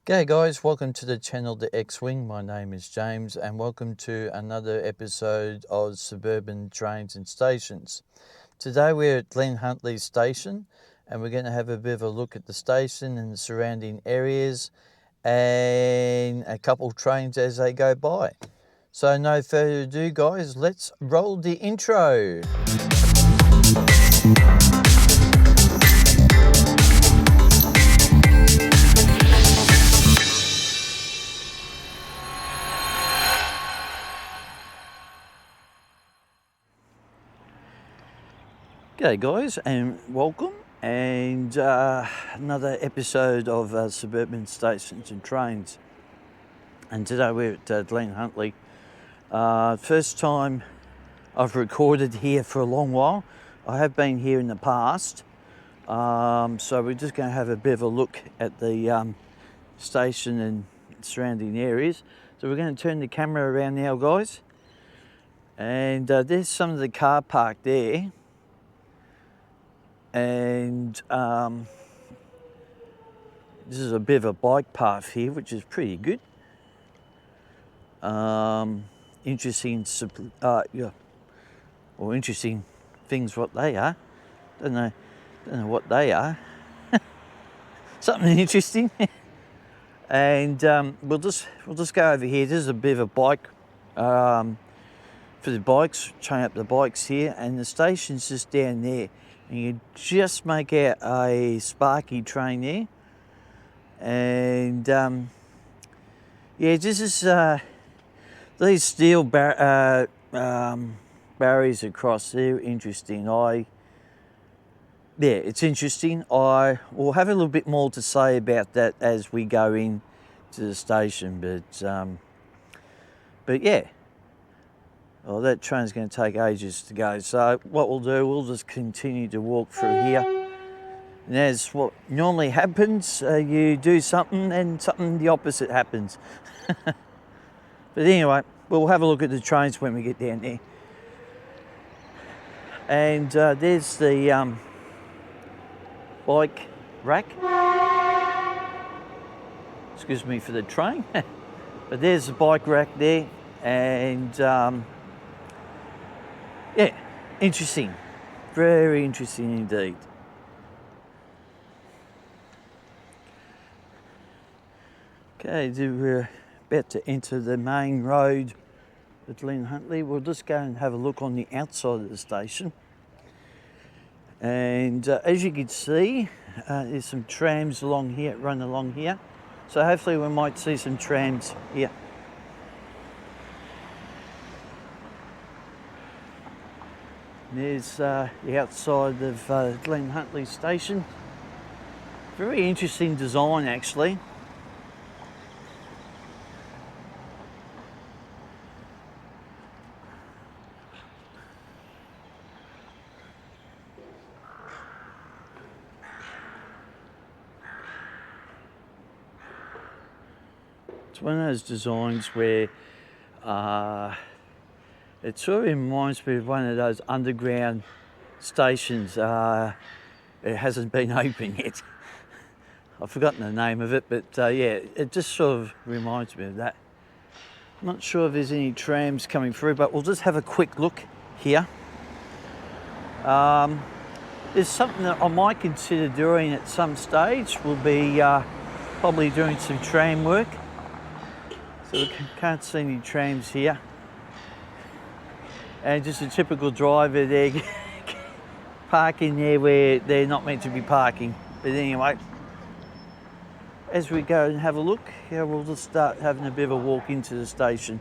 G'day guys, welcome to the channel The X-Wing. My name is James and welcome to another episode of Suburban Trains and Stations. Today we're at Glen Huntly station and we're going to have a bit of a look at the station and the surrounding areas and a couple of trains as they go by. So no further ado guys, let's roll the intro. G'day guys and welcome and another episode of Suburban Stations and Trains, and today we're at Glen Huntly. First time I've recorded here for a long while. I have been here in the past, so we're just going to have a bit of a look at the station and surrounding areas. So we're going to turn the camera around now guys, and there's some of the car park there. And this is a bit of a bike path here, which is pretty good. Interesting things what they are. Don't know what they are. Something interesting. And we'll just go over here. This is a bit of a bike for the bikes. Chain up the bikes here, and the station's just down there. And you just make out a Sparky train there, and yeah, this is these steel barriers across. They're interesting. It's interesting. I will have a little bit more to say about that as we go in to the station, but yeah. Well, that train's going to take ages to go. So what we'll do, we'll just continue to walk through here. And as what normally happens, you do something and something the opposite happens. But anyway, we'll have a look at the trains when we get down there. And there's the bike rack. Excuse me for the train. But there's the bike rack there, and yeah, interesting. Very interesting indeed. Okay, we're about to enter the main road at Glen Huntly. We'll just go and have a look on the outside of the station. And as you can see, there's some trams along here, run along here. So hopefully we might see some trams here. There's the outside of Glen Huntly station. Very interesting design actually. It's one of those designs where it sort of reminds me of one of those underground stations. It hasn't been open yet. I've forgotten the name of it, but yeah, it just sort of reminds me of that. I'm not sure if there's any trams coming through, but we'll just have a quick look here. There's something that I might consider doing at some stage. We'll be probably doing some tram work. So we can't see any trams here. And just a typical driver there parking there where they're not meant to be parking. But anyway, as we go and have a look, yeah, we'll just start having a bit of a walk into the station.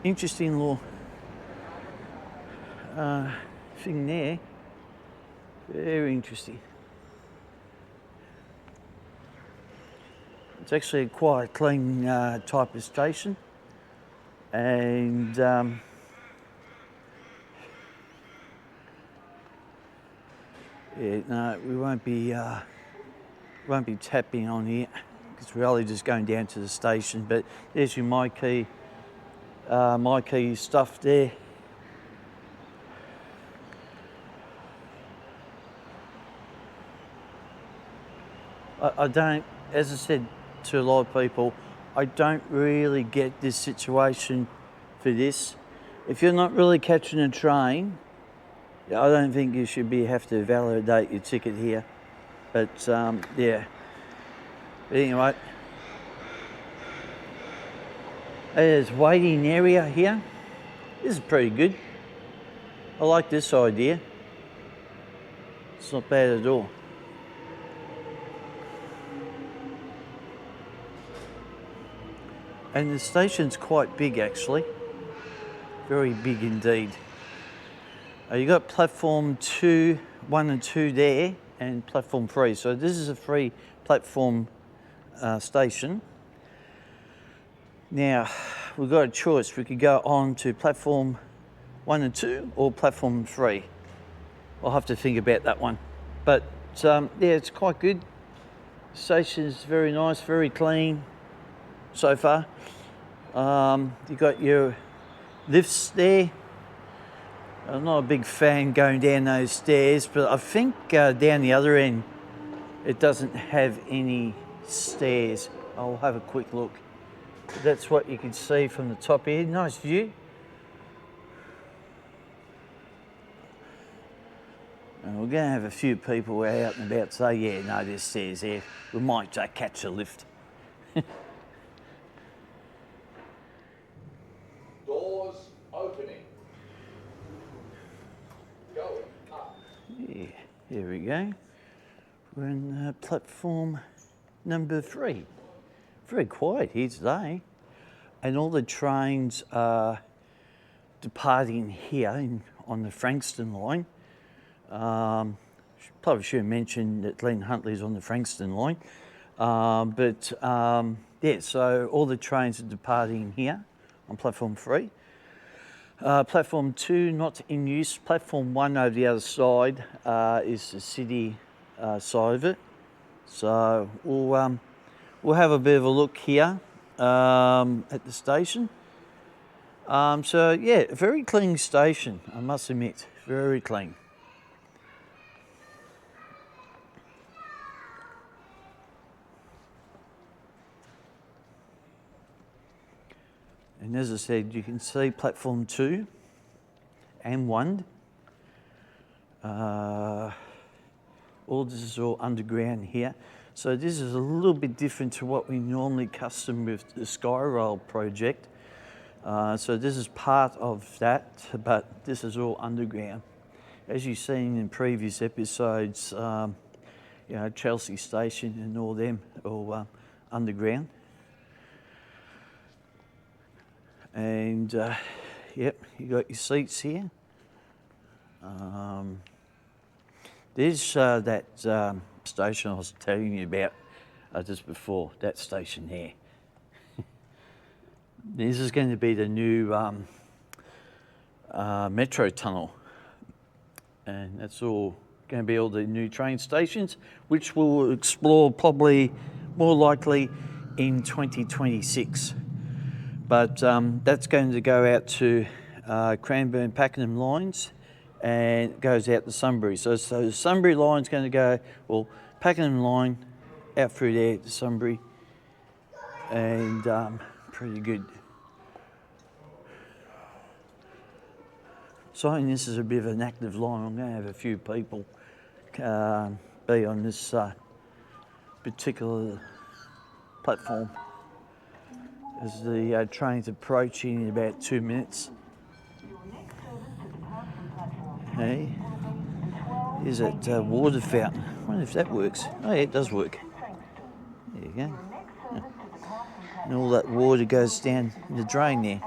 Interesting little thing there. Very interesting. It's actually a quite clean type of station. And yeah, no, we won't be tapping on here because we're only just going down to the station. But there's your my key stuff there. I don't, as I said to a lot of people, I don't really get this situation for this. If you're not really catching a train, I don't think you should have to validate your ticket here. But yeah. But anyway, there's waiting area here. This is pretty good. I like this idea. It's not bad at all. And the station's quite big actually. Very big indeed. You got platform 2, 1 and 2 there, and platform 3. So this is a free platform station. Now, we've got a choice. We could go on to platform 1 and 2 or platform 3. I'll have to think about that one. But yeah, it's quite good. The station is very nice, very clean so far. You've got your lifts there. I'm not a big fan going down those stairs, but I think down the other end it doesn't have any stairs. I'll have a quick look. That's what you can see from the top here. Nice view. And we're going to have a few people out and about say, yeah, no, there's stairs there. We might catch a lift. Doors opening. Going up. Yeah, here we go. We're in platform number 3. Very quiet here today. And all the trains are departing here on the Frankston line. Probably should have mentioned that Glen Huntly is on the Frankston line. Yeah, so all the trains are departing here on platform 3. Platform 2 not in use. Platform 1 over the other side is the city side of it. So we'll have a bit of a look here at the station. So yeah, a very clean station, I must admit, very clean. And as I said, you can see platform 2 and 1. All this is all underground here. So this is a little bit different to what we normally custom with the Skyrail project. So this is part of that, but this is all underground. As you've seen in previous episodes, you know, Chelsea Station and all them, all underground. And yep, you got your seats here. There's that station I was telling you about just before, that station there. This is going to be the new metro tunnel, and that's all going to be all the new train stations, which we'll explore probably more likely in 2026. But that's going to go out to Cranbourne Pakenham lines and goes out to Sunbury. So the Sunbury line's going to go, well, Pakenham line out through there to Sunbury, and pretty good. So this is a bit of an active line. I'm going to have a few people be on this particular platform as the train's approaching in about 2 minutes. Hey, here's that water fountain. I wonder if that works. Oh yeah, it does work. There you go. Yeah. And all that water goes down in the drain there.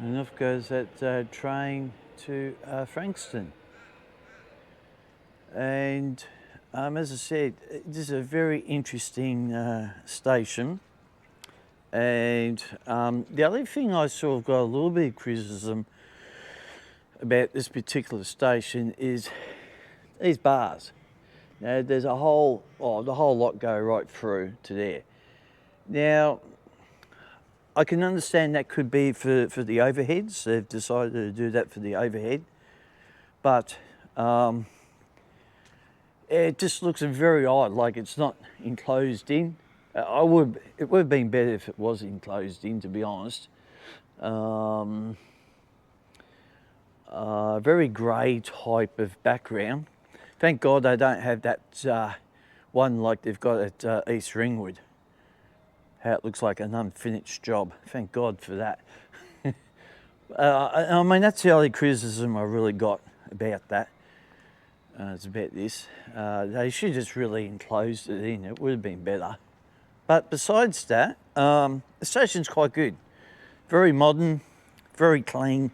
And off goes that train to Frankston. And as I said, this is a very interesting station. And the other thing I sort of got a little bit of criticism about this particular station is these bars. Now, there's the whole lot go right through to there. Now, I can understand that could be for the overheads. They've decided to do that for the overhead. But it just looks very odd, like it's not enclosed in. It would have been better if it was enclosed in, to be honest. Very grey type of background. Thank God they don't have that one like they've got at East Ringwood. How it looks like an unfinished job. Thank God for that. I mean, that's the only criticism I really got about that. It's about this. They should have just really enclosed it in. It would have been better. But besides that, the station's quite good. Very modern, very clean.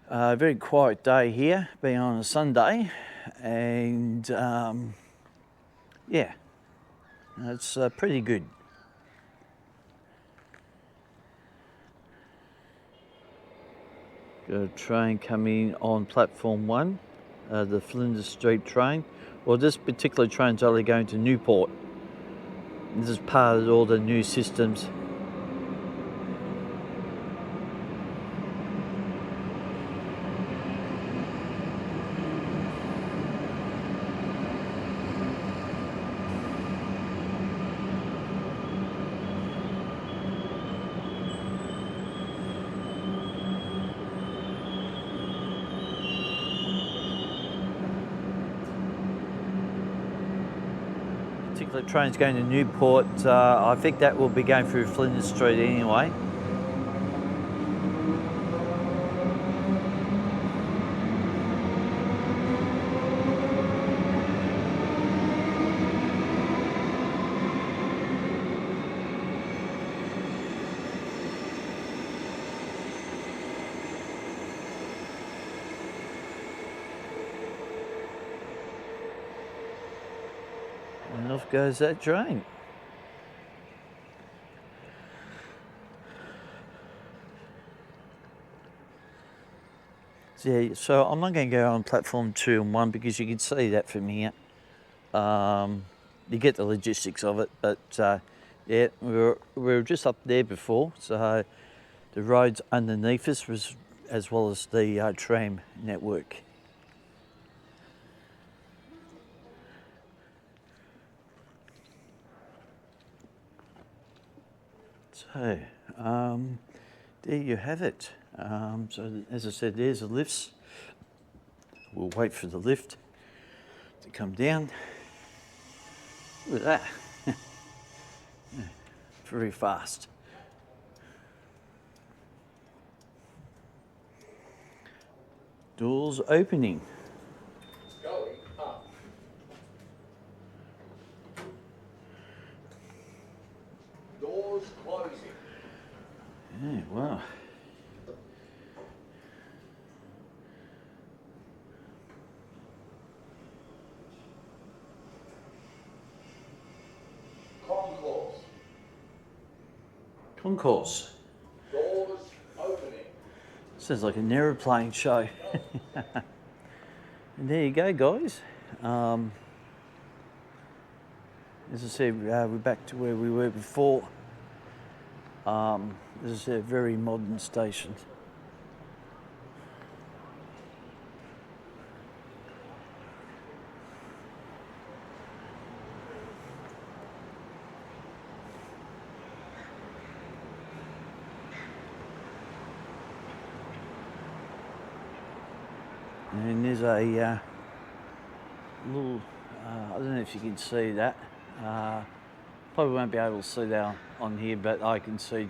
Very quiet day here, being on a Sunday. And yeah, it's pretty good. Got a train coming on platform 1, the Flinders Street train. Well, this particular train's only going to Newport. This is part of all the new systems. Particular train's going to Newport. I think that will be going through Flinders Street anyway. And off goes that train. Yeah, so I'm not going to go on platform 2 and 1 because you can see that from here. You get the logistics of it, but yeah, we were just up there before, so the roads underneath us was as well as the tram network. So, there you have it. So, as I said, there's the lifts. We'll wait for the lift to come down. Look at that. Very fast. Doors opening. Going up. Doors closing. Yeah, wow. Concourse. Concourse. Doors opening. Sounds like an aeroplane show. And there you go, guys. As I said, we're back to where we were before. This is a very modern station. And there's a little, I don't know if you can see that. Probably won't be able to see that on here, but I can see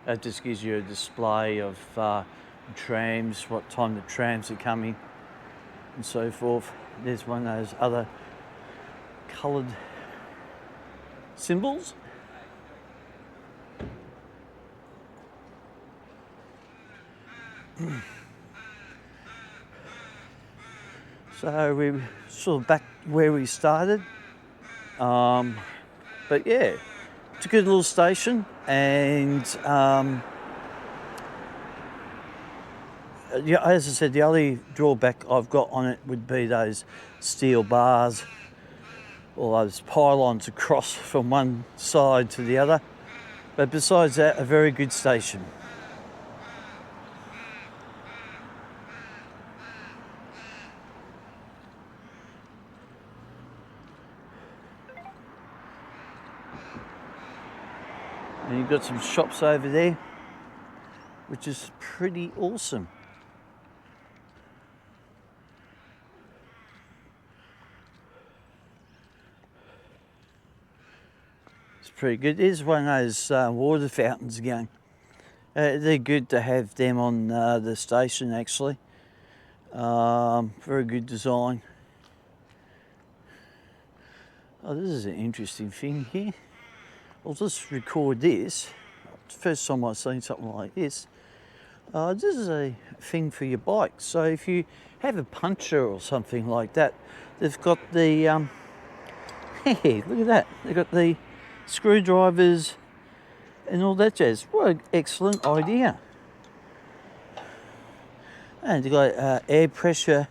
that just gives you a display of trams, what time the trams are coming and so forth. There's one of those other coloured symbols. So we're sort of back where we started. But yeah, it's a good little station, and yeah, as I said, the only drawback I've got on it would be those steel bars or those pylons across from one side to the other. But besides that, a very good station. And you've got some shops over there, which is pretty awesome. It's pretty good. Here's one of those water fountains again. They're good to have them on the station, actually. Very good design. Oh, this is an interesting thing here. I'll just record this. First time I've seen something like this. This is a thing for your bike. So if you have a puncture or something like that, they've got the, hey, look at that. They've got the screwdrivers and all that jazz. What an excellent idea. And you've got air pressure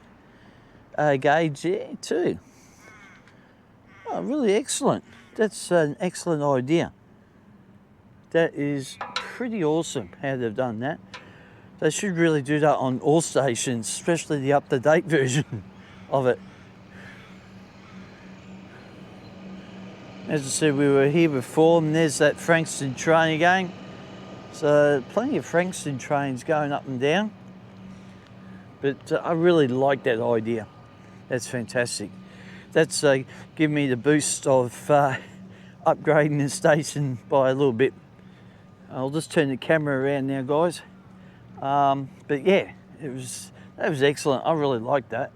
gauge there too. Oh, really excellent. That's an excellent idea. That is pretty awesome how they've done that. They should really do that on all stations, especially the up-to-date version of it. As I said, we were here before, and there's that Frankston train again. So plenty of Frankston trains going up and down. But I really like that idea. That's fantastic. That's given me the boost of upgrading the station by a little bit. I'll just turn the camera around now, guys. But yeah, that was excellent. I really liked that.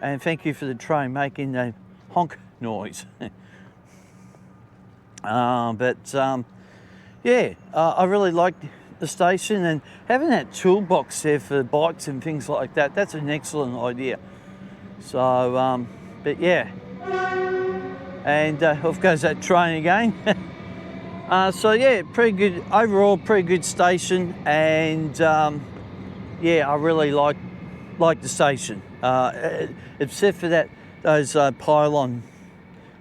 And thank you for the train making the honk noise. Yeah, I really liked the station, and having that toolbox there for bikes and things like that, that's an excellent idea. So, but yeah. And off goes that train again. So yeah, pretty good, overall pretty good station, and yeah, I really like the station. Except for those pylon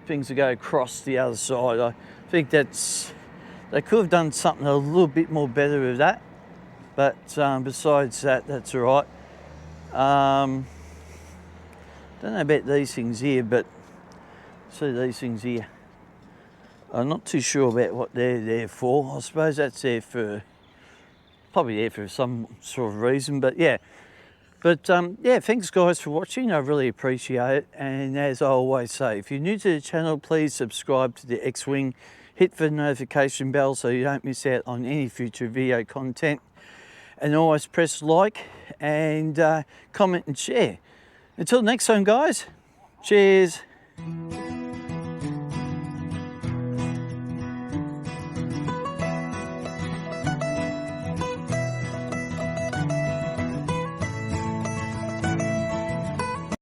things that go across the other side. I think they could have done something a little bit more better with that. But besides that, that's all right. Don't know about these things here, but see these things here. I'm not too sure about what they're there for. I suppose that's probably there for some sort of reason, but yeah. But yeah, thanks guys for watching. I really appreciate it. And as I always say, if you're new to the channel, please subscribe to the X-Wing. Hit the notification bell so you don't miss out on any future video content. And always press like and comment and share. Until next time, guys. Cheers.